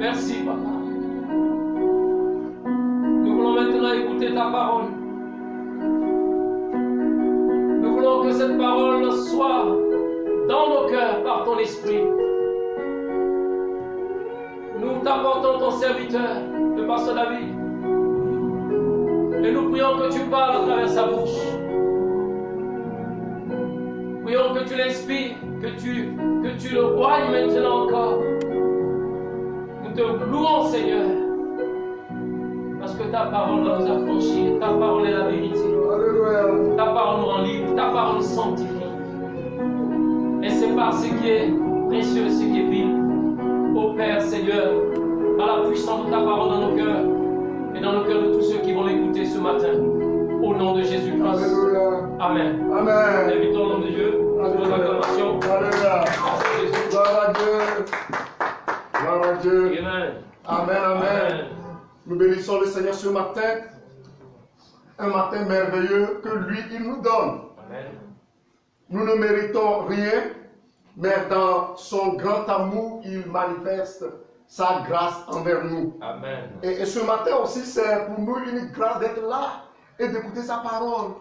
Merci, Papa. Nous voulons maintenant écouter ta parole. Nous voulons que cette parole soit dans nos cœurs par ton esprit. Nous t'apportons ton serviteur, le pasteur David. Et nous prions que tu parles à travers sa bouche. Prions que tu l'inspires, que tu le roignes maintenant encore. Nous te louons, Seigneur, parce que ta parole va nous affranchir. Ta parole est la vérité. Alléluia. Ta parole nous rend libre. Ta parole nous sanctifie. Et c'est par ce qui est précieux, ce qui est vil. Ô Père, Seigneur, par la puissance de ta parole dans nos cœurs et dans le cœur de tous ceux qui vont l'écouter ce matin. Au nom de Jésus-Christ. Alléluia. Amen. Amen. Invitons le nom de Dieu. Pour l'acclamation. Alléluia. Gloire à Dieu. Gloire à Dieu. Amen. Amen, amen. Nous bénissons le Seigneur ce matin. Un matin merveilleux que lui, il nous donne. Amen. Nous ne méritons rien, mais dans son grand amour, il manifeste sa grâce envers nous. Amen. Et ce matin aussi, c'est pour nous une grâce d'être là et d'écouter sa parole.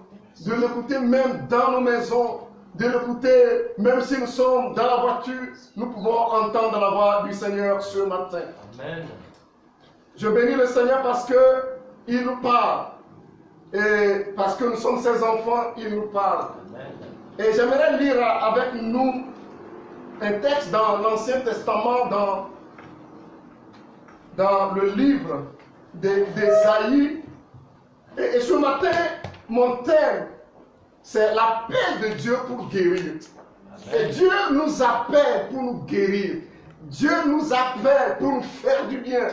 De l'écouter même dans nos maisons, de l'écouter même si nous sommes dans la voiture, nous pouvons entendre la voix du Seigneur ce matin. Amen. Je bénis le Seigneur parce qu'il nous parle. Et parce que nous sommes ses enfants, il nous parle. Amen. Et j'aimerais lire avec nous un texte dans l'Ancien Testament, dans le livre d'Ésaïe. Et ce matin, mon thème, c'est l'appel de Dieu pour guérir. Et Dieu nous appelle pour nous guérir. Dieu nous appelle pour nous faire du bien.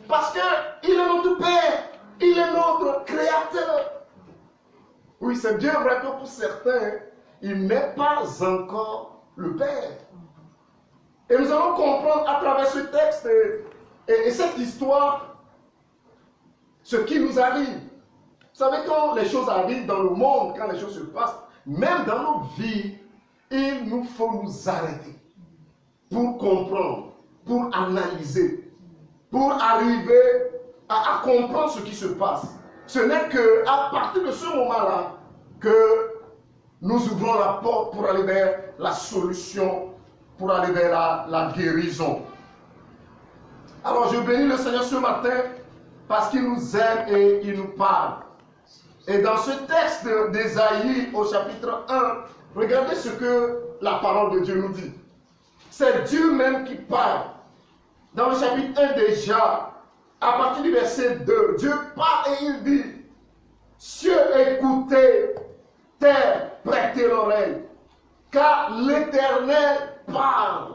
Parce qu'il est notre Père. Il est notre Créateur. Oui, c'est bien vrai que pour certains, il n'est pas encore le Père. Et nous allons comprendre à travers ce texte et cette histoire ce qui nous arrive. Vous savez, quand les choses arrivent dans le monde, quand les choses se passent, même dans nos vies, il nous faut nous arrêter pour comprendre, pour analyser, pour arriver à comprendre ce qui se passe. Ce n'est qu'à partir de ce moment-là que nous ouvrons la porte pour aller vers la solution, pour aller vers la guérison. Alors je bénis le Seigneur ce matin parce qu'il nous aime et il nous parle. Et dans ce texte d'Ésaïe au chapitre 1, regardez ce que la parole de Dieu nous dit. C'est Dieu même qui parle. Dans le chapitre 1 déjà, à partir du verset 2, Dieu parle et il dit: cieux, écoutez, terre, prêtez l'oreille, car l'Éternel parle.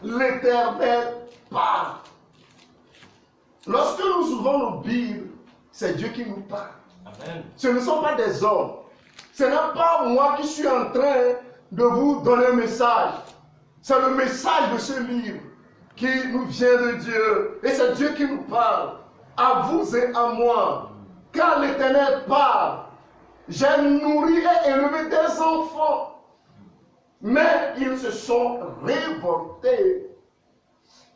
L'Éternel parle. Lorsque nous ouvrons nos Bibles, c'est Dieu qui nous parle. Amen. Ce ne sont pas des hommes. Ce n'est pas moi qui suis en train de vous donner un message. C'est le message de ce livre qui nous vient de Dieu. Et c'est Dieu qui nous parle, à vous et à moi. Car l'Éternel parle. J'ai nourri et élevé des enfants, mais ils se sont révoltés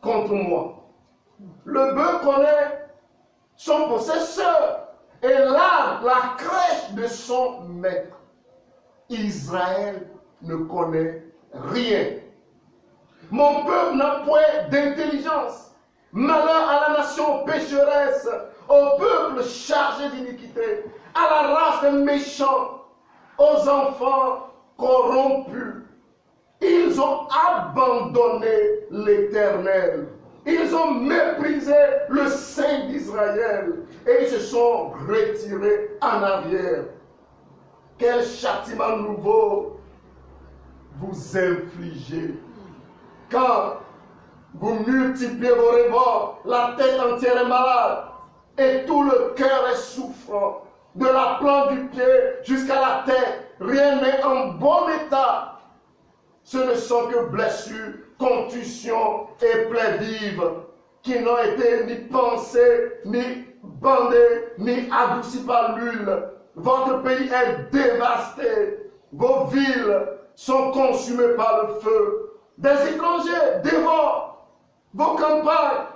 contre moi. Le bœuf connaît son possesseur et l'âne la crèche de son maître. Israël ne connaît rien. Mon peuple n'a point d'intelligence. Malheur à la nation pécheresse, au peuple chargé d'iniquité, à la race des méchants, aux enfants corrompus. Ils ont abandonné l'Éternel. Ils ont méprisé le Saint d'Israël et ils se sont retirés en arrière. Quel châtiment nouveau vous infligez quand vous multipliez vos remords, la tête entière est malade et tout le cœur est souffrant. De la plante du pied jusqu'à la tête, rien n'est en bon état. Ce ne sont que blessures, contusions et plaies vives qui n'ont été ni pensées, ni bandées, ni adoucies par l'huile. Votre pays est dévasté. Vos villes sont consumées par le feu. Des étrangers dévorent vos campagnes.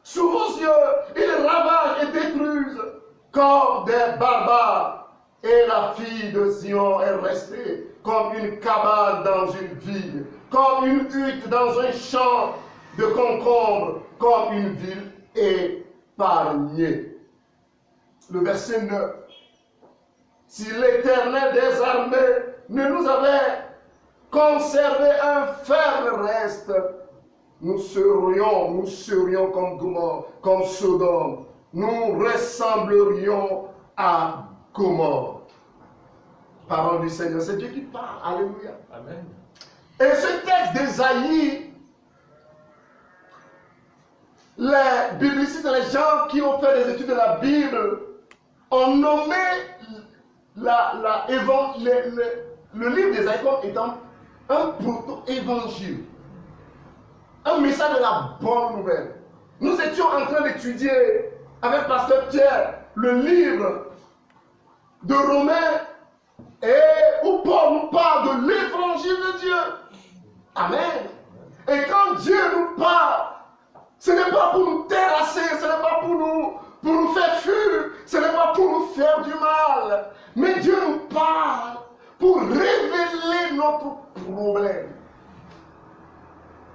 Sous vos yeux, ils ravagent et détruisent comme des barbares. Et la fille de Sion est restée comme une cabane dans une ville, comme une hutte dans un champ de concombres, comme une ville épargnée. Le verset 9. Si l'Éternel des armées ne nous avait conservé un ferme reste, nous serions comme Gomorrhe, comme Sodome. Nous ressemblerions à Gomorrhe. Parole du Seigneur, c'est Dieu qui parle. Alléluia. Amen. Et ce texte d'Ésaïe, les biblicistes, les gens qui ont fait des études de la Bible, ont nommé le livre d'Ésaïe comme étant un proto-évangile. Un message de la bonne nouvelle. Nous étions en train d'étudier avec Pasteur Pierre le livre de Romains où Paul nous parle de l'évangile de Dieu. Amen. Et quand Dieu nous parle, ce n'est pas pour nous terrasser, ce n'est pas pour nous faire fuir, ce n'est pas pour nous faire du mal. Mais Dieu nous parle pour révéler notre problème.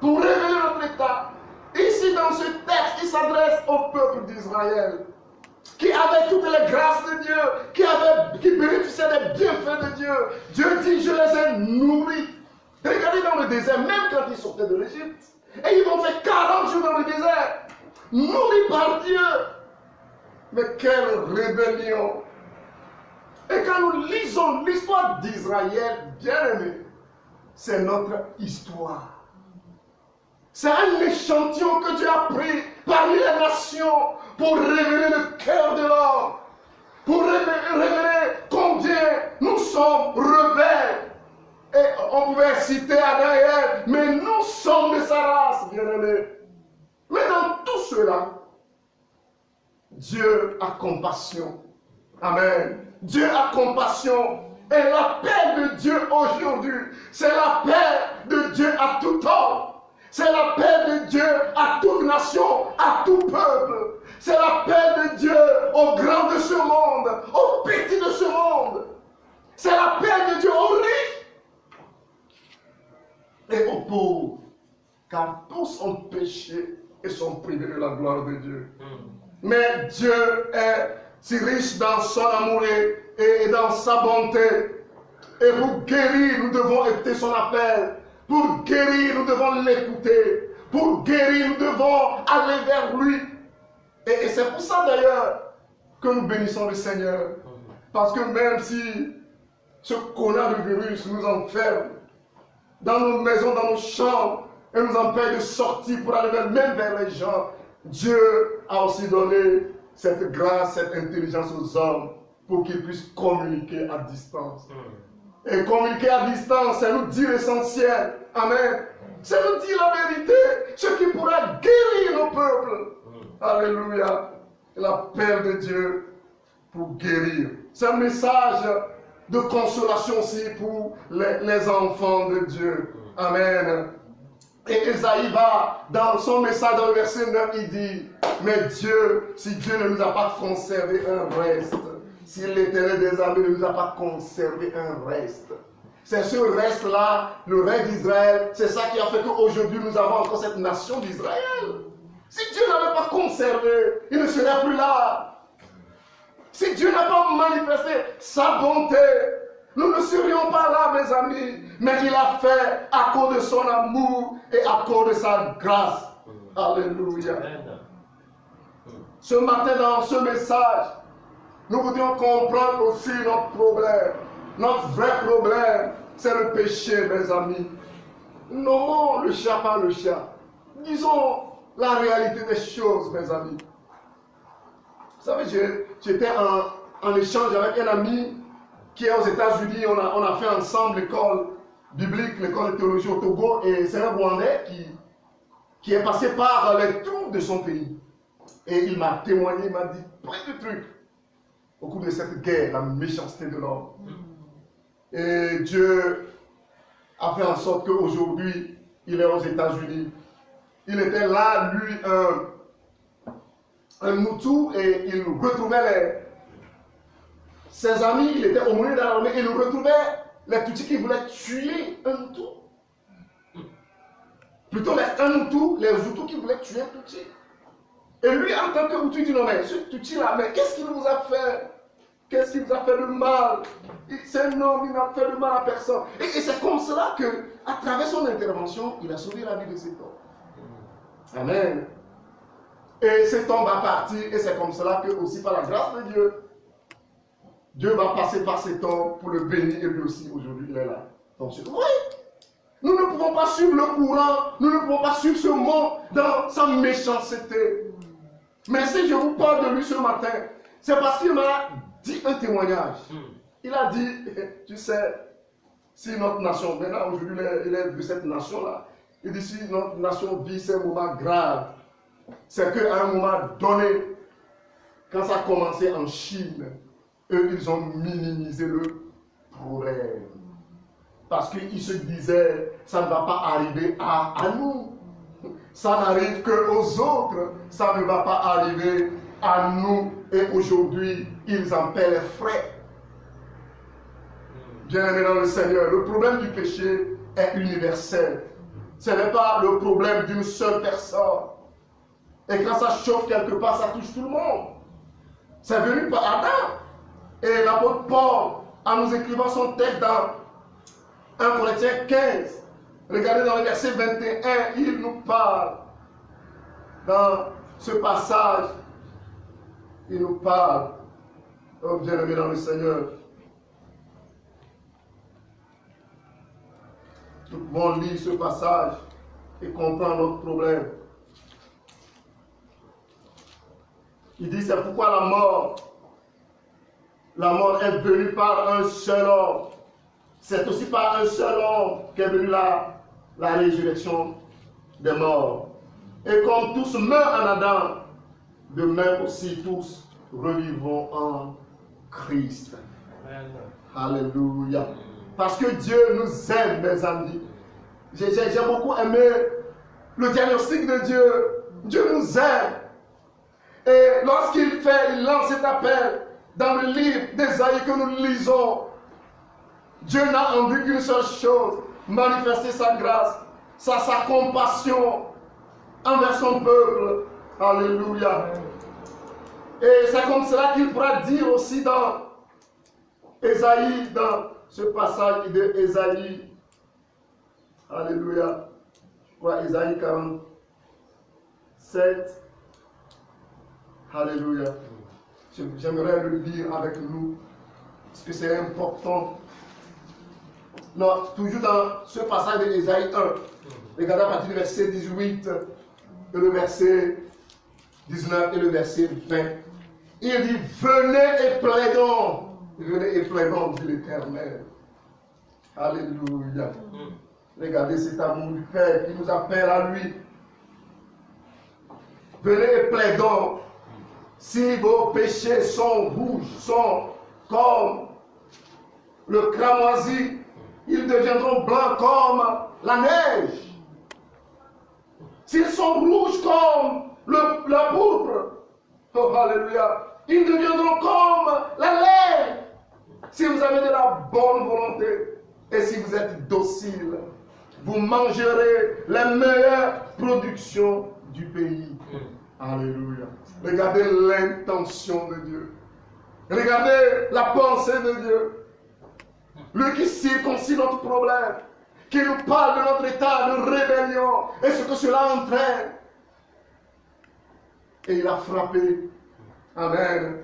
Pour révéler notre état. Ici, dans ce texte, il s'adresse au peuple d'Israël, qui avait toutes les grâces de Dieu, qui bénéficiait des bienfaits de Dieu. Dieu dit, je les ai nourris. Regardez dans le désert, même quand ils sortaient de l'Égypte, et ils vont faire 40 jours dans le désert, nourris par Dieu. Mais quelle rébellion! Et quand nous lisons l'histoire d'Israël, bien aimé, c'est notre histoire. C'est un échantillon que Dieu a pris parmi les nations pour révéler le cœur de l'homme, pour révéler combien nous sommes rebelles. Et on pouvait citer Adam et Ève, mais nous sommes de sa race, bien-aimés. Mais dans tout cela, Dieu a compassion. Amen. Dieu a compassion. Et la paix de Dieu aujourd'hui, c'est la paix de Dieu à tout homme. C'est la paix de Dieu à toute nation, à tout peuple. C'est la paix de Dieu aux grands de ce monde, aux petits de ce monde. C'est la paix de Dieu aux riches et aux pauvres. Car tous ont péché et sont privés de la gloire de Dieu. Mais Dieu est si riche dans son amour et dans sa bonté. Et pour guérir, nous devons écouter son appel. Pour guérir, nous devons l'écouter. Pour guérir, nous devons aller vers lui. Et c'est pour ça d'ailleurs que nous bénissons le Seigneur. Parce que même si ce coronavirus nous enferme dans nos maisons, dans nos chambres, et nous empêche de sortir pour aller même vers les gens, Dieu a aussi donné cette grâce, cette intelligence aux hommes pour qu'ils puissent communiquer à distance. Et communiquer à distance, c'est nous dire l'essentiel. Amen. C'est nous dire la vérité, ce qui pourra guérir nos peuples. Alléluia. La paix de Dieu pour guérir. C'est un message de consolation aussi pour les enfants de Dieu. Amen. Et Ésaïe va, dans son message, dans le verset 9, il dit, mais Dieu, si Dieu ne nous a pas conservé un reste, si l'Éternel des armées ne nous a pas conservé un reste, c'est ce reste-là, le reste d'Israël, c'est ça qui a fait qu'aujourd'hui nous avons encore cette nation d'Israël. Si Dieu n'avait pas conservé, il ne serait plus là. Si Dieu n'a pas manifesté sa bonté, nous ne serions pas là, mes amis. Mais il a fait à cause de son amour et à cause de sa grâce. Alléluia. Ce matin, dans ce message, nous voudrions comprendre aussi notre problème. Notre vrai problème, c'est le péché, mes amis. Nommons le chat par le chat. Disons la réalité des choses, mes amis. Vous savez, j'étais en échange avec un ami qui est aux États-Unis. On a fait ensemble l'école biblique, l'école de théologie au Togo. Et c'est un Rwandais qui est passé par les troubles de son pays. Et il m'a témoigné, il m'a dit plein de trucs au cours de cette guerre, la méchanceté de l'homme. Et Dieu a fait en sorte qu'aujourd'hui, il est aux États-Unis. il était là, lui, un moutou, et il retrouvait ses amis, il était aumônier dans l'armée, et il retrouvait les Tutsis qui voulaient tuer un moutou. Plutôt un moutou, les Hutus qui voulaient tuer un Tutsi. Et lui, en tant que Hutu, il dit non, mais ce Tutsi-là, mais qu'est-ce qu'il vous a fait? Qu'est-ce qu'il vous a fait de mal? C'est un homme, il n'a fait de mal à personne. Et c'est comme cela que, à travers son intervention, il a sauvé la vie de cet homme. Amen. Et cet homme va partir, et c'est comme cela que, aussi par la grâce de Dieu, Dieu va passer par cet homme pour le bénir, et lui aussi, aujourd'hui, il est là. Donc, oui, nous ne pouvons pas suivre le courant, nous ne pouvons pas suivre ce monde dans sa méchanceté. Mais si je vous parle de lui ce matin, c'est parce qu'il m'a dit un témoignage. Il a dit, tu sais, si notre nation, maintenant aujourd'hui il est de cette nation-là, il dit si notre nation vit ces moments graves, c'est qu'à un moment donné, quand ça a commencé en Chine, eux ils ont minimisé le problème. Parce qu'ils se disaient, ça ne va pas arriver à nous. Ça n'arrive qu'aux autres, ça ne va pas arriver à nous. Et aujourd'hui, ils en paient les frais. Bien-aimés dans le Seigneur, le problème du péché est universel. Ce n'est pas le problème d'une seule personne. Et quand ça chauffe quelque part, ça touche tout le monde. C'est venu par Adam. Et l'apôtre Paul, en nous écrivant son texte dans 1 Corinthiens 15, regardez dans le verset 21, il nous parle, dans ce passage, il nous parle, oh bien-aimé dans le Seigneur. Nous pouvons lire ce passage et comprendre notre problème. Il dit, c'est pourquoi la mort est venue par un seul homme. C'est aussi par un seul homme qu'est venue la résurrection des morts. Et comme tous meurent en Adam, de même aussi tous revivront en Christ. Amen. Alléluia. Parce que Dieu nous aime, mes amis. J'ai beaucoup aimé le diagnostic de Dieu. Dieu nous aime. Et lorsqu'il lance cet appel dans le livre d'Ésaïe que nous lisons, Dieu n'a envie qu'une seule chose, manifester sa grâce, sa compassion envers son peuple. Alléluia. Et c'est comme cela qu'il pourra dire aussi dans Ésaïe, dans ce passage de Ésaïe. Alléluia. Je crois Ésaïe 47. Alléluia. J'aimerais le lire avec nous, parce que c'est important. Non, toujours dans ce passage de Ésaïe 1, regardez à partir du verset 18, et le verset 19 et le verset 20. Il dit, venez et plaidons, dit l'Éternel. Alléluia. Regardez cet amour du Père qui nous appelle à lui. Venez et plaidons. Si vos péchés sont rouges, sont comme le cramoisi, ils deviendront blancs comme la neige. S'ils sont rouges comme la pourpre, oh alléluia, ils deviendront comme la laine. Si vous avez de la bonne volonté et si vous êtes docile, vous mangerez les meilleures productions du pays. Alléluia. Regardez l'intention de Dieu. Regardez la pensée de Dieu. Lui qui circoncis notre problème, qui nous parle de notre état de rébellion et ce que cela entraîne. Et il a frappé. Amen.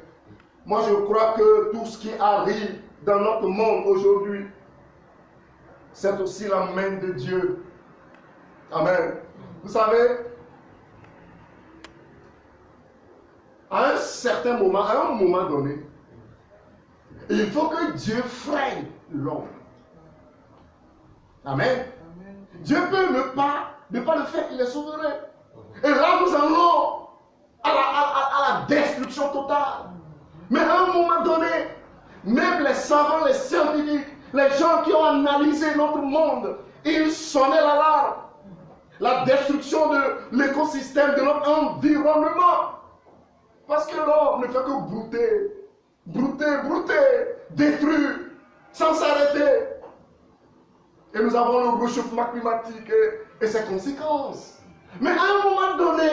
Moi je crois que tout ce qui arrive dans notre monde aujourd'hui, c'est aussi la main de Dieu. Amen. Vous savez, à un certain moment, à un moment donné, il faut que Dieu freine l'homme. Amen. Dieu peut ne pas le faire, il est souverain. Et là, nous allons à la destruction totale. Mais à un moment donné, même les savants, les scientifiques, les gens qui ont analysé notre monde, ils sonnaient l'alarme. la destruction de l'écosystème, de notre environnement. Parce que l'homme ne fait que brouter, détruire, sans s'arrêter. Et nous avons le réchauffement climatique et ses conséquences. Mais à un moment donné,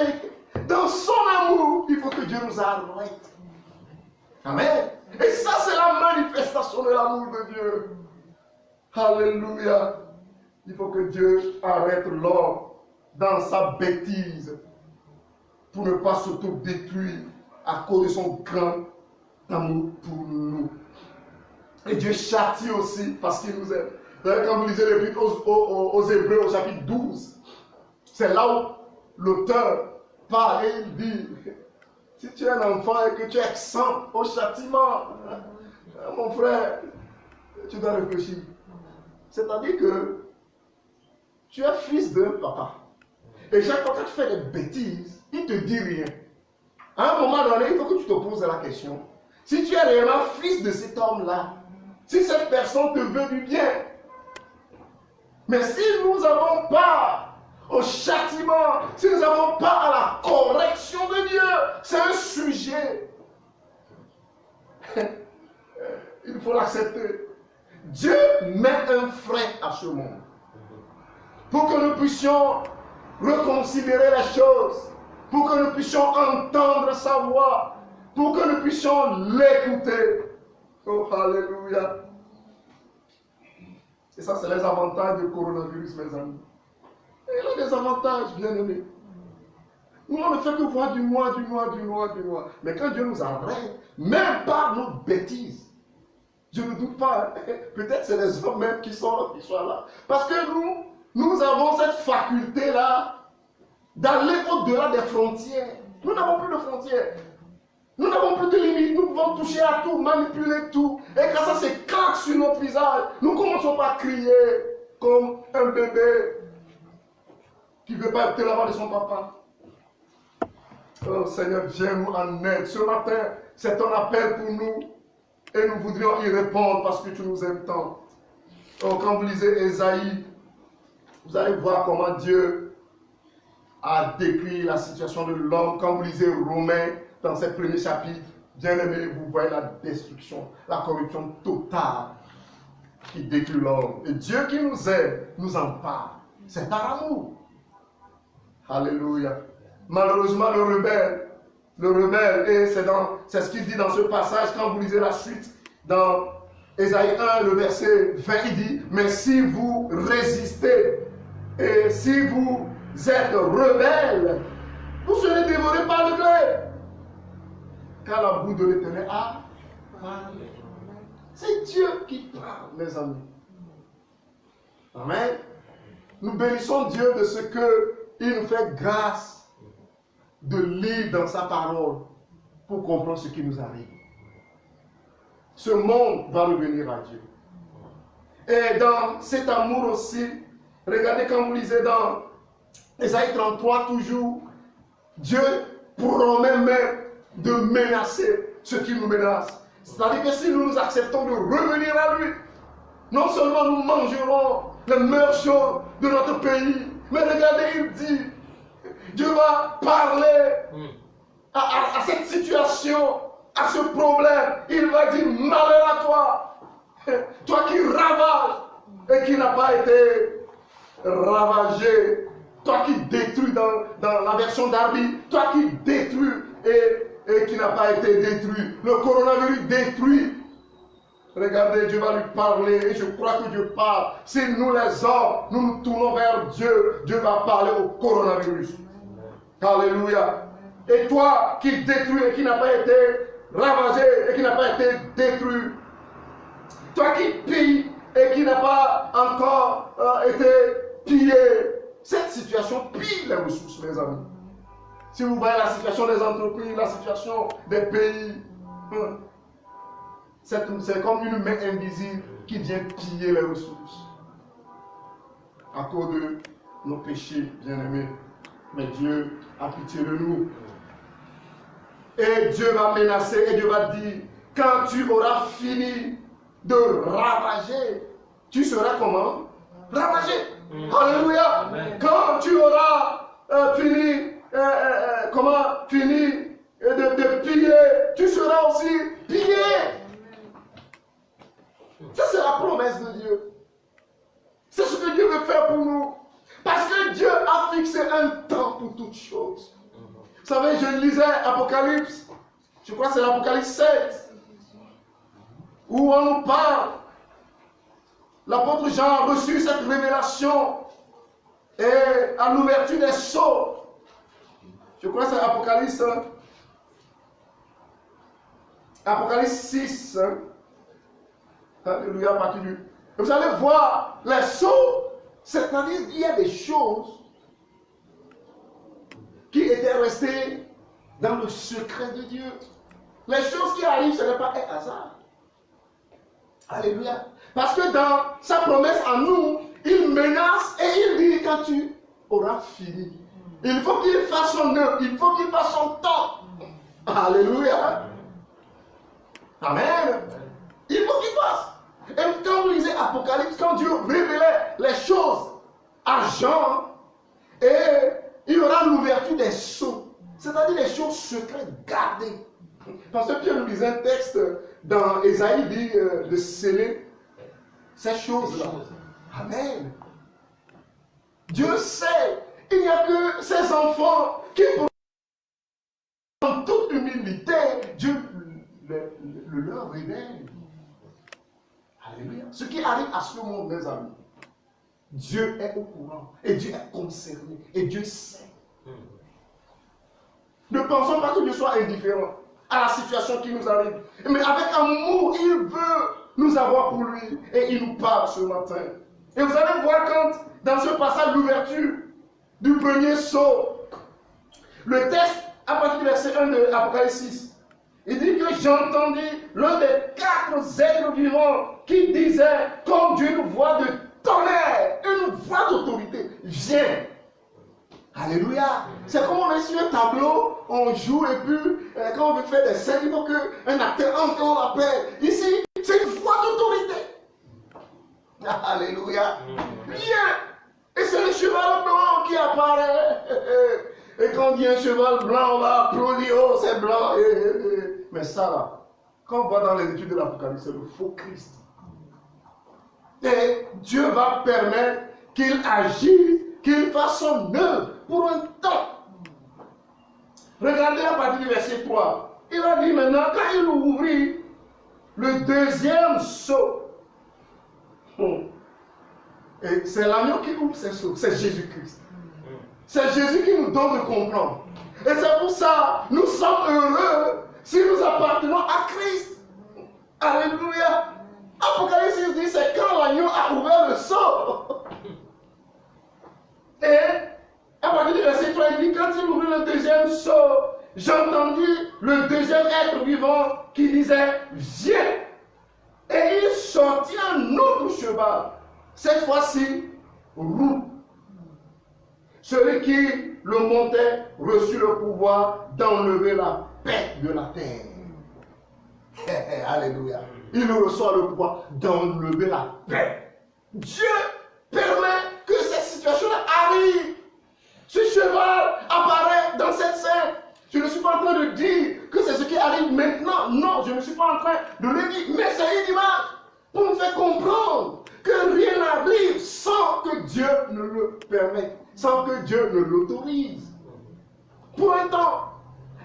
dans son amour, il faut que Dieu nous arrête. Amen. Et ça, c'est la manifestation de l'amour de Dieu. Alléluia. Il faut que Dieu arrête l'homme dans sa bêtise pour ne pas s'auto-détruire à cause de son grand amour pour nous. Et Dieu châtie aussi parce qu'il nous aime. D'ailleurs, quand vous lisez l'Épître aux Hébreux au chapitre 12, c'est là où l'auteur parle et il dit, si tu es un enfant et que tu es exempt au châtiment, mon frère, tu dois réfléchir. C'est-à-dire que tu es fils d'un papa. Et chaque fois que tu fais des bêtises, il ne te dit rien. À un moment donné, il faut que tu te poses la question. Si tu es réellement fils de cet homme-là, si cette personne te veut du bien, mais si nous n'avons pas au châtiment, si nous n'avons pas à la correction de Dieu, c'est un sujet. Il faut l'accepter. Dieu met un frein à ce monde pour que nous puissions reconsidérer les choses, pour que nous puissions entendre sa voix, pour que nous puissions l'écouter. Oh, alléluia. Et ça, c'est les avantages du coronavirus, mes amis. Et il a des avantages, bien aimés. Nous, on ne fait que voir du noir. Mais quand Dieu nous arrête, même par nos bêtises, je ne doute pas, peut-être c'est les hommes même qui sont là. Parce que nous avons cette faculté-là d'aller au-delà des frontières. Nous n'avons plus de frontières. Nous n'avons plus de limites. Nous pouvons toucher à tout, manipuler tout. Et quand ça se claque sur notre visage, nous ne commençons pas à crier comme un bébé qui ne veut pas être là-bas de son papa. Oh Seigneur, viens-nous en aide. Ce matin, c'est ton appel pour nous. Et nous voudrions y répondre parce que tu nous aimes tant. Oh, quand vous lisez Ésaïe, vous allez voir comment Dieu a décrit la situation de l'homme. Quand vous lisez Romains, dans ces premiers chapitres, bien aimé, vous voyez la destruction, la corruption totale qui détruit l'homme. Et Dieu qui nous aime, nous en parle. C'est par amour. Alléluia. Malheureusement, le rebelle, et c'est ce qu'il dit dans ce passage, quand vous lisez la suite, dans Ésaïe 1, le verset 20, il dit, mais si vous résistez, et si vous êtes rebelles, vous serez dévorés par le glaive. Car la bouche de l'Éternel a parlé. C'est Dieu qui parle, mes amis. Amen. Nous bénissons Dieu de ce qu'il nous fait grâce de lire dans sa parole pour comprendre ce qui nous arrive. Ce monde va revenir à Dieu. Et dans cet amour aussi, regardez quand vous lisez dans Ésaïe 33 toujours, Dieu promet même de menacer ceux qui nous menacent. C'est-à-dire que si nous nous acceptons de revenir à lui, non seulement nous mangerons les meilleures choses de notre pays, mais regardez, il dit, Dieu va parler à cette situation, à ce problème. Il va dire, malheur à toi, toi qui ravages et qui n'as pas été ravagé, toi qui détruis dans la version d'Arby, toi qui détruis et qui n'a pas été détruit. Le coronavirus détruit. Regardez, Dieu va lui parler et je crois que Dieu parle. Si nous les hommes, nous nous tournons vers Dieu, Dieu va parler au coronavirus. Alléluia. Et toi qui détruis et qui n'a pas été ravagé et qui n'a pas été détruit, toi qui pilles et qui n'a pas encore été pillé, cette situation pille les ressources, mes amis. Si vous voyez la situation des entreprises, la situation des pays, c'est comme une main invisible qui vient piller les ressources. À cause de nos péchés, bien-aimés. Mais Dieu a pitié de nous. Et Dieu va menacer et Dieu va dire, quand tu auras fini de ravager, tu seras comment? Ravagé. Alléluia. Amen. Quand tu auras fini de piller, tu seras aussi pillé. Ça, c'est la promesse de Dieu. C'est ce que Dieu veut faire pour nous. Parce que Dieu a fixé un temps pour toutes choses. Vous savez, je lisais Apocalypse, je crois que c'est l'Apocalypse 7, où on nous parle. L'apôtre Jean a reçu cette révélation et à l'ouverture des sceaux. Je crois que c'est Apocalypse 6. Alléluia, à partir du... Vous allez voir les sceaux, c'est-à-dire il y a des choses qui étaient restées dans le secret de Dieu. Les choses qui arrivent, ce n'est pas un hasard. Alléluia. Parce que dans sa promesse à nous, il menace et il dit quand tu auras fini. Il faut qu'il fasse son œuvre, il faut qu'il fasse son temps. Alléluia. Amen. Il faut qu'il fasse. Et quand vous lisez Apocalypse, quand Dieu révélait les choses à Jean, et il y aura l'ouverture des sceaux, c'est-à-dire les choses secrètes gardées. Parce que Pierre nous lisait un texte dans Ésaïe, dit de sceller ces choses-là. Amen. Dieu sait, il n'y a que ses enfants qui, en toute humilité, Dieu le leur révèle. Alléluia. Ce qui arrive à ce monde, mes amis, Dieu est au courant et Dieu est concerné et Dieu sait. Ne pensons pas que Dieu soit indifférent à la situation qui nous arrive. Mais avec amour, il veut nous avoir pour lui et il nous parle ce matin. Et vous allez voir quand, dans ce passage d'ouverture du premier sceau, le texte, à partir du verset 1 de Apocalypse 6, il dit que j'entendis l'un des 4 êtres vivants qui disait, comme Dieu une voix de tonnerre, une voix d'autorité, viens. Alléluia. C'est comme on est sur un tableau, on joue et puis quand on veut faire des scènes, il faut qu'un acteur entre, on l'appelle. Ici, c'est une voix d'autorité. Alléluia. Viens. Et c'est le cheval blanc qui apparaît. Et quand il y a un cheval blanc, on va applaudir, oh c'est blanc. Mais ça là, quand on voit dans les études de l'Apocalypse, c'est le faux Christ. Et Dieu va permettre qu'il agisse, qu'il fasse son œuvre pour un temps. Regardez à partir du verset 3. Il a dit maintenant, quand il ouvrit le deuxième sceau, et c'est l'agneau qui ouvre ces sceaux, c'est Jésus-Christ. C'est Jésus qui nous donne de comprendre. Et c'est pour ça, nous sommes heureux si nous appartenons à Christ. Alléluia. Apocalypse dit, c'est quand l'agneau a ouvert le sceau. Et à partir du verset 3, il dit, quand il ouvrit le deuxième sceau, j'entendis le deuxième être vivant qui disait, viens. Et il sortit un autre cheval, cette fois-ci roux. Celui qui le montait reçut le pouvoir d'enlever la paix de la terre. Alléluia. Il reçoit le pouvoir d'enlever la paix. Dieu permet que cette situation-là arrive. Ce cheval apparaît dans cette scène. Je ne suis pas en train de dire que c'est ce qui arrive maintenant. Non, je ne suis pas en train de le dire. Mais c'est une image pour nous faire comprendre que rien n'arrive sans que Dieu ne le permette, sans que Dieu ne l'autorise. Pour un temps,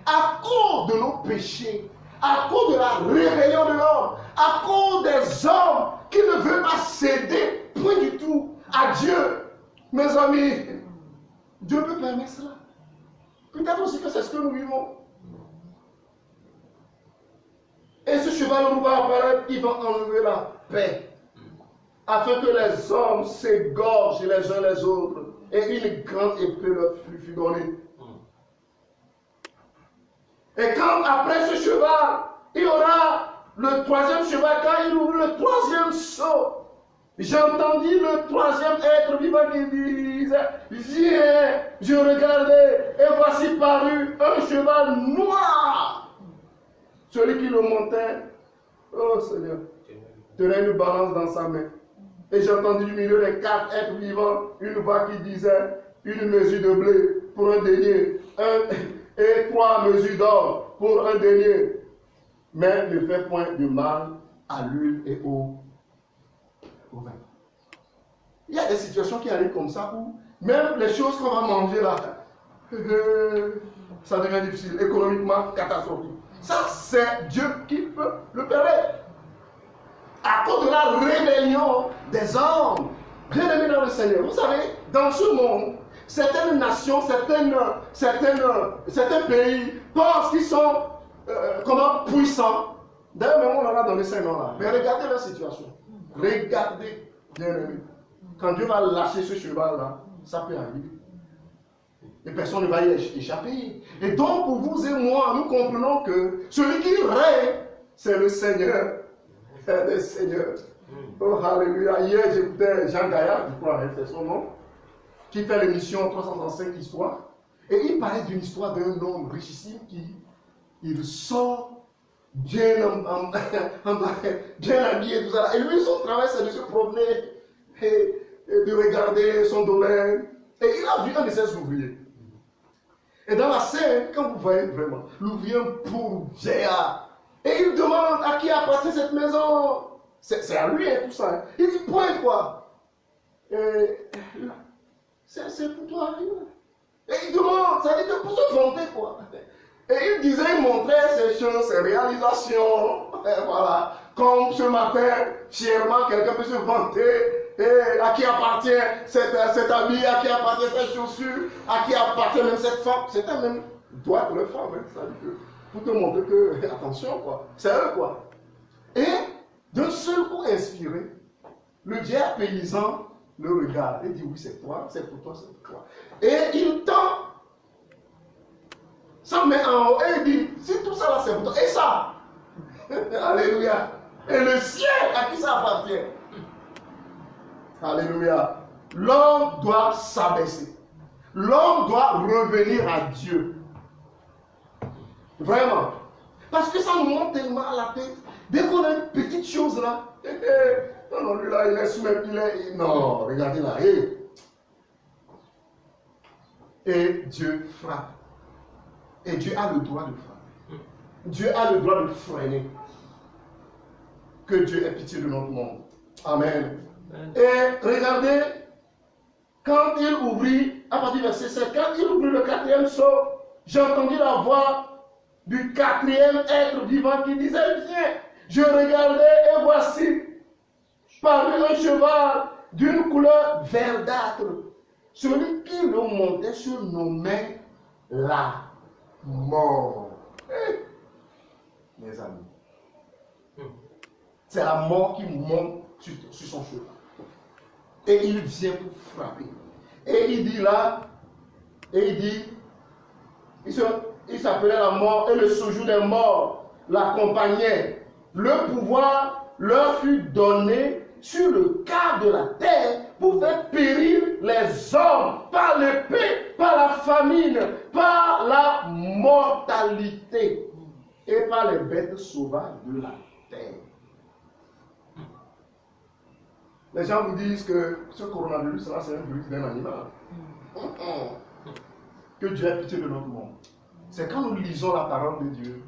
à cause de nos péchés, à cause de la rébellion de l'homme, à cause des hommes qui ne veulent pas céder, point du tout, à Dieu, mes amis, Dieu peut permettre cela. Peut-être aussi que c'est ce que nous vivons. Et ce cheval nous va apparaître, il va enlever la paix, afin que les hommes s'égorgent les uns les autres, et une grande épée leur fut donnée. Et quand après ce cheval, il y aura le troisième cheval, quand il ouvre le troisième sceau, j'entendis le troisième être vivant qui disait, viens, je regardais, et voici paru un cheval noir. Celui qui le montait, oh Seigneur, tenait une balance dans sa main. Et j'ai entendu du milieu des 4 êtres vivants une voix qui disait une mesure de blé pour un denier, et 3 mesures d'or pour un denier. Mais ne fais point de mal à l'huile et au vin. Il y a des situations qui arrivent comme ça où même les choses qu'on va manger là, ça devient difficile, économiquement catastrophique. Ça, c'est Dieu qui peut le permettre. À cause de la rébellion des hommes. Bien aimés dans le Seigneur, vous savez, dans ce monde, certaines nations, certains pays pensent qu'ils sont puissants. D'ailleurs, même on en a dans les Seigneur là. Mais regardez leur situation. Regardez, bien aimés. Quand Dieu va lâcher ce cheval là, ça peut arriver. Et personne ne va y échapper. Et donc, pour vous et moi, nous comprenons que celui qui règne, c'est le Seigneur. C'est le Seigneur. Oh, alléluia. Hier, j'écoutais Jean Gaillard, je crois, c'est son nom, qui fait l'émission 335 Histoires. Et il parlait d'une histoire d'un homme richissime qui il sort bien, bien habillé, tout ça. Et lui, son travail, c'est de se promener et de regarder son domaine. Et il a vu un de ses ouvriers. Et dans la scène, quand vous voyez vraiment, l'ouvrier pour vieillard. Et il demande à qui appartient cette maison. C'est à lui, hein, tout ça. Hein. Il dit, point quoi. C'est pour toi. Et il demande, ça dit pour se vanter quoi. Et il disait, il montrait ses choses, ses réalisations. Et voilà. Comme ce matin, fièrement, quelqu'un peut se vanter. Et à qui appartient cet habit, à qui appartient cette chaussure, à qui appartient même cette femme. C'était même, doit être le femme, hein, ça dit que, pour te montrer que, attention quoi, c'est eux quoi. Et d'un seul coup inspiré, le vieil paysan le regarde et dit oui c'est toi, c'est pour toi, c'est pour toi. Et il tend sa main en haut et il dit, si tout ça là c'est pour toi, et ça, alléluia, et le ciel à qui ça appartient. Alléluia. L'homme doit s'abaisser. L'homme doit revenir à Dieu. Vraiment. Parce que ça nous monte tellement à la tête. Dès qu'on a une petite chose là, non, lui là, il est soumis, non, regardez là. Et Dieu frappe. Et Dieu a le droit de frapper. Dieu a le droit de freiner. Que Dieu ait pitié de notre monde. Amen. Et regardez, quand il ouvrit, à partir du verset 7, quand il ouvrit le 4e sceau, j'ai entendu la voix du 4e être vivant qui disait, viens. Je regardais et voici, parmi un cheval d'une couleur verdâtre, celui qui le montait surnommait la mort. Mes amis, c'est la mort qui monte sur son cheval. Et il vient pour frapper. Et il dit là, et il dit, il s'appelait la mort, et le séjour des morts l'accompagnait. Le pouvoir leur fut donné sur le quart de la terre pour faire périr les hommes par l'épée, par la famine, par la mortalité et par les bêtes sauvages de la terre. Les gens vous disent que ce coronavirus là, c'est un virus d'un animal. Que Dieu ait pitié de notre monde. C'est quand nous lisons la parole de Dieu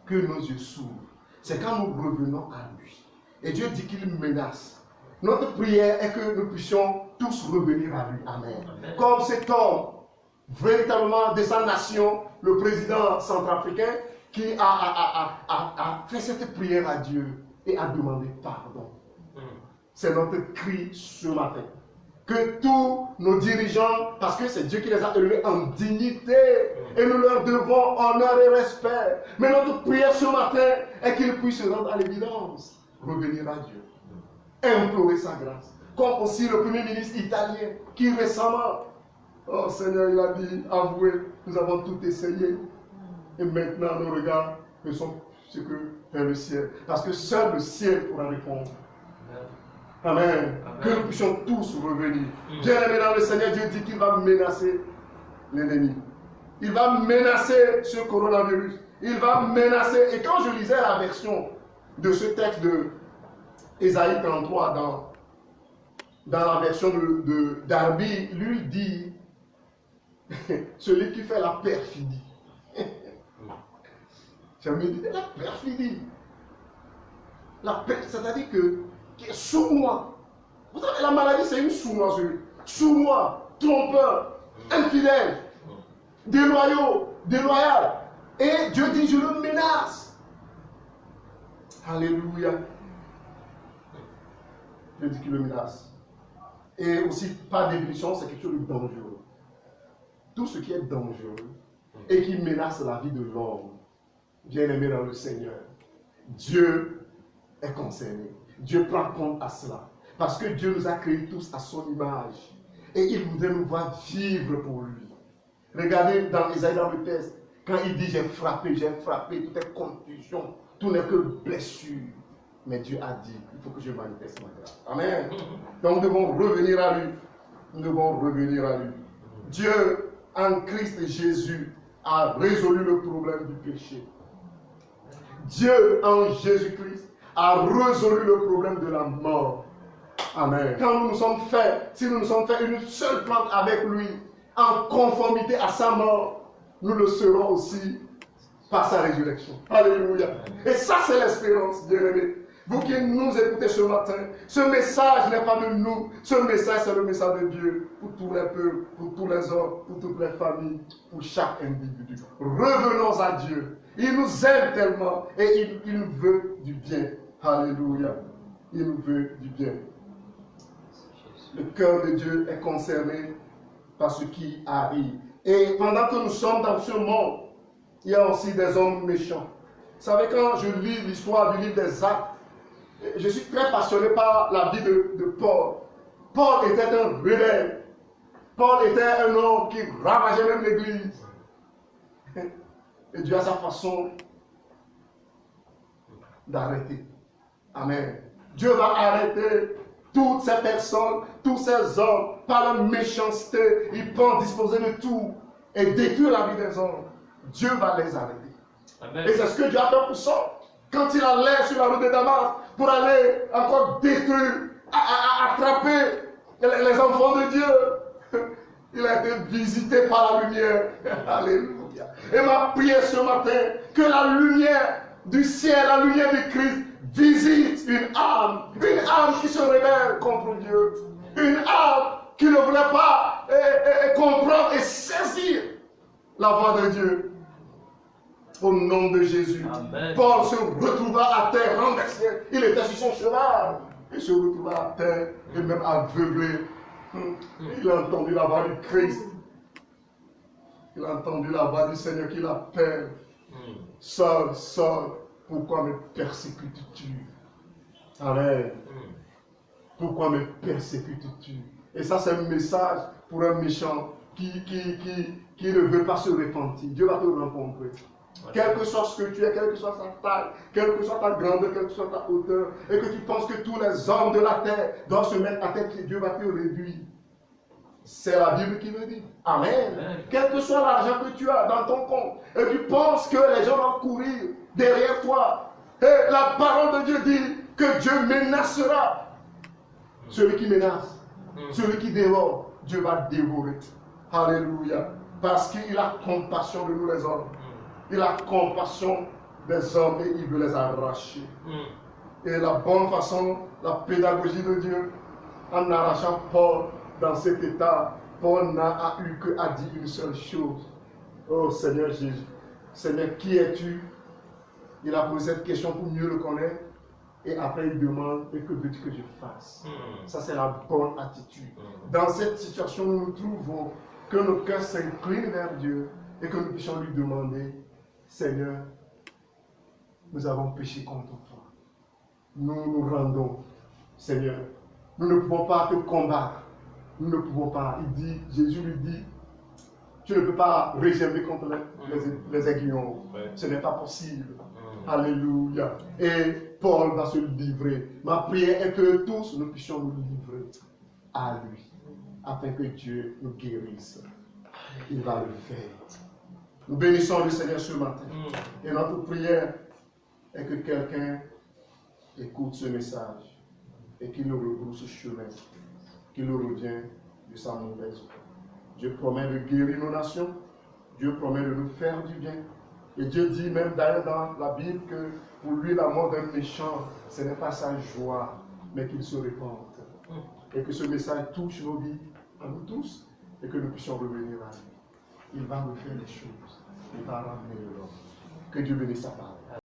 que nos yeux s'ouvrent. C'est quand nous revenons à lui. Et Dieu dit qu'il menace. Notre prière est que nous puissions tous revenir à lui. Amen. Amen. Comme cet homme, véritablement de sa nation, le président centrafricain, qui a fait cette prière à Dieu et a demandé pardon. C'est notre cri ce matin. Que tous nos dirigeants, parce que c'est Dieu qui les a élevés en dignité, et nous leur devons honneur et respect. Mais notre prière ce matin est qu'ils puissent se rendre à l'évidence, revenir à Dieu, implorer sa grâce. Comme aussi le premier ministre italien, qui récemment, oh Seigneur, il a dit, avouez, nous avons tout essayé. Et maintenant, nos regards ne sont ce que vers le ciel. Parce que seul le ciel pourra répondre. Amen. Amen. Que nous puissions tous revenir. Bien-aimé dans le Seigneur, Dieu dit qu'il va menacer l'ennemi. Il va menacer ce coronavirus. Il va menacer. Et quand je lisais la version de ce texte de Ésaïe 33 dans dans la version de Darby, lui dit celui qui fait la perfidie. J'aime dit la perfidie. C'est-à-dire qui est sournois. Vous savez, la maladie, c'est une sournoiserie. Sournois, trompeur, infidèle, déloyal. Et Dieu dit, je le menace. Alléluia. Dieu dit qu'il le menace. Et aussi, par définition, c'est quelque chose de dangereux. Tout ce qui est dangereux et qui menace la vie de l'homme, bien aimé dans le Seigneur, Dieu est concerné. Dieu prend compte à cela. Parce que Dieu nous a créés tous à son image. Et il voudrait nous voir vivre pour lui. Regardez dans Isaïe, dans le texte, quand il dit j'ai frappé, tout est confusion, tout n'est que blessure. Mais Dieu a dit, il faut que je manifeste ma grâce. Amen. Donc nous devons revenir à lui. Nous devons revenir à lui. Dieu, en Christ Jésus, a résolu le problème du péché. Dieu, en Jésus-Christ, a résolu le problème de la mort. Amen. Quand nous nous sommes faits, si nous nous sommes fait une seule plante avec lui, en conformité à sa mort, nous le serons aussi par sa résurrection. Alléluia. Et ça, c'est l'espérance, bien-aimés. Vous qui nous écoutez ce matin, ce message n'est pas de nous. Ce message, c'est le message de Dieu pour tous les peuples, pour tous les hommes, pour toutes les familles, pour chaque individu. Revenons à Dieu. Il nous aime tellement et il nous veut du bien. Alléluia. Il nous veut du bien. Le cœur de Dieu est concerné par ce qui arrive. Et pendant que nous sommes dans ce monde, il y a aussi des hommes méchants. Vous savez, quand je lis l'histoire du livre des Actes, je suis très passionné par la vie de Paul. Paul était un rebelle. Paul était un homme qui ravageait même l'église. Et Dieu a sa façon d'arrêter. Amen. Dieu va arrêter toutes ces personnes, tous ces hommes, par leur méchanceté. Ils peuvent disposer de tout et détruire la vie des hommes. Dieu va les arrêter. Amen. Et c'est ce que Dieu a fait pour Saul. Quand il allait sur la route de Damas pour aller encore détruire, attraper les enfants de Dieu, il a été visité par la lumière. Alléluia. Et ma prière ce matin, que la lumière du ciel, la lumière de Christ, visite une âme qui se rebelle contre Dieu, une âme qui ne voulait pas comprendre et saisir la voix de Dieu. Au nom de Jésus. Amen. Paul se retrouva à terre renversé. Il était sur son cheval. Il se retrouva à terre et même aveuglé. Il a entendu la voix du Christ. Il a entendu la voix du Seigneur qui l'appelle. Saul, Saul, pourquoi me persécutes-tu? Amen. Pourquoi me persécutes-tu? Et ça, c'est un message pour un méchant qui ne veut pas se repentir. Dieu va te rencontrer. Quel que soit ce que tu es, quelle que soit ta taille, quelle que soit ta grandeur, quelle que soit ta hauteur, et que tu penses que tous les hommes de la terre doivent se mettre à tes pieds, Dieu va te réduire. C'est la Bible qui le dit. Amen. Amen. Quel que soit l'argent que tu as dans ton compte, et tu penses que les gens vont courir derrière toi, et la parole de Dieu dit que Dieu menacera celui qui menace, celui qui dévore, Dieu va dévorer. Alléluia. Parce qu'il a compassion de nous les hommes. Il a compassion des hommes et il veut les arracher. Et la bonne façon, la pédagogie de Dieu, en arrachant Paul dans cet état, Paul n'a eu qu'à dire une seule chose. Oh Seigneur Jésus, Seigneur, qui es-tu? Il a posé cette question pour mieux le connaître. Et après il demande, et que veux-tu que je fasse? Ça c'est la bonne attitude. Dans cette situation, nous nous trouvons que nos cœurs s'inclinent vers Dieu et que nous puissions lui demander, Seigneur, nous avons péché contre toi. Nous nous rendons, Seigneur. Nous ne pouvons pas te combattre. Nous ne pouvons pas. Jésus lui dit, tu ne peux pas régerber contre les aiguillons. Ce n'est pas possible. Alléluia. Et Paul va se livrer. Ma prière est que tous nous puissions nous livrer à lui, afin que Dieu nous guérisse. Il va le faire. Nous bénissons le Seigneur ce matin. Et notre prière est que quelqu'un écoute ce message et qu'il nous rebrousse chemin qu'il revient de sa mauvaise voie. Dieu promet de guérir nos nations. Dieu promet de nous faire du bien. Et Dieu dit même d'ailleurs dans la Bible que pour lui, la mort d'un méchant, ce n'est pas sa joie, mais qu'il se répande. Et que ce message touche nos vies, à nous tous, et que nous puissions revenir à lui. Il va refaire les choses. Il va ramener l'homme. Que Dieu bénisse sa parole.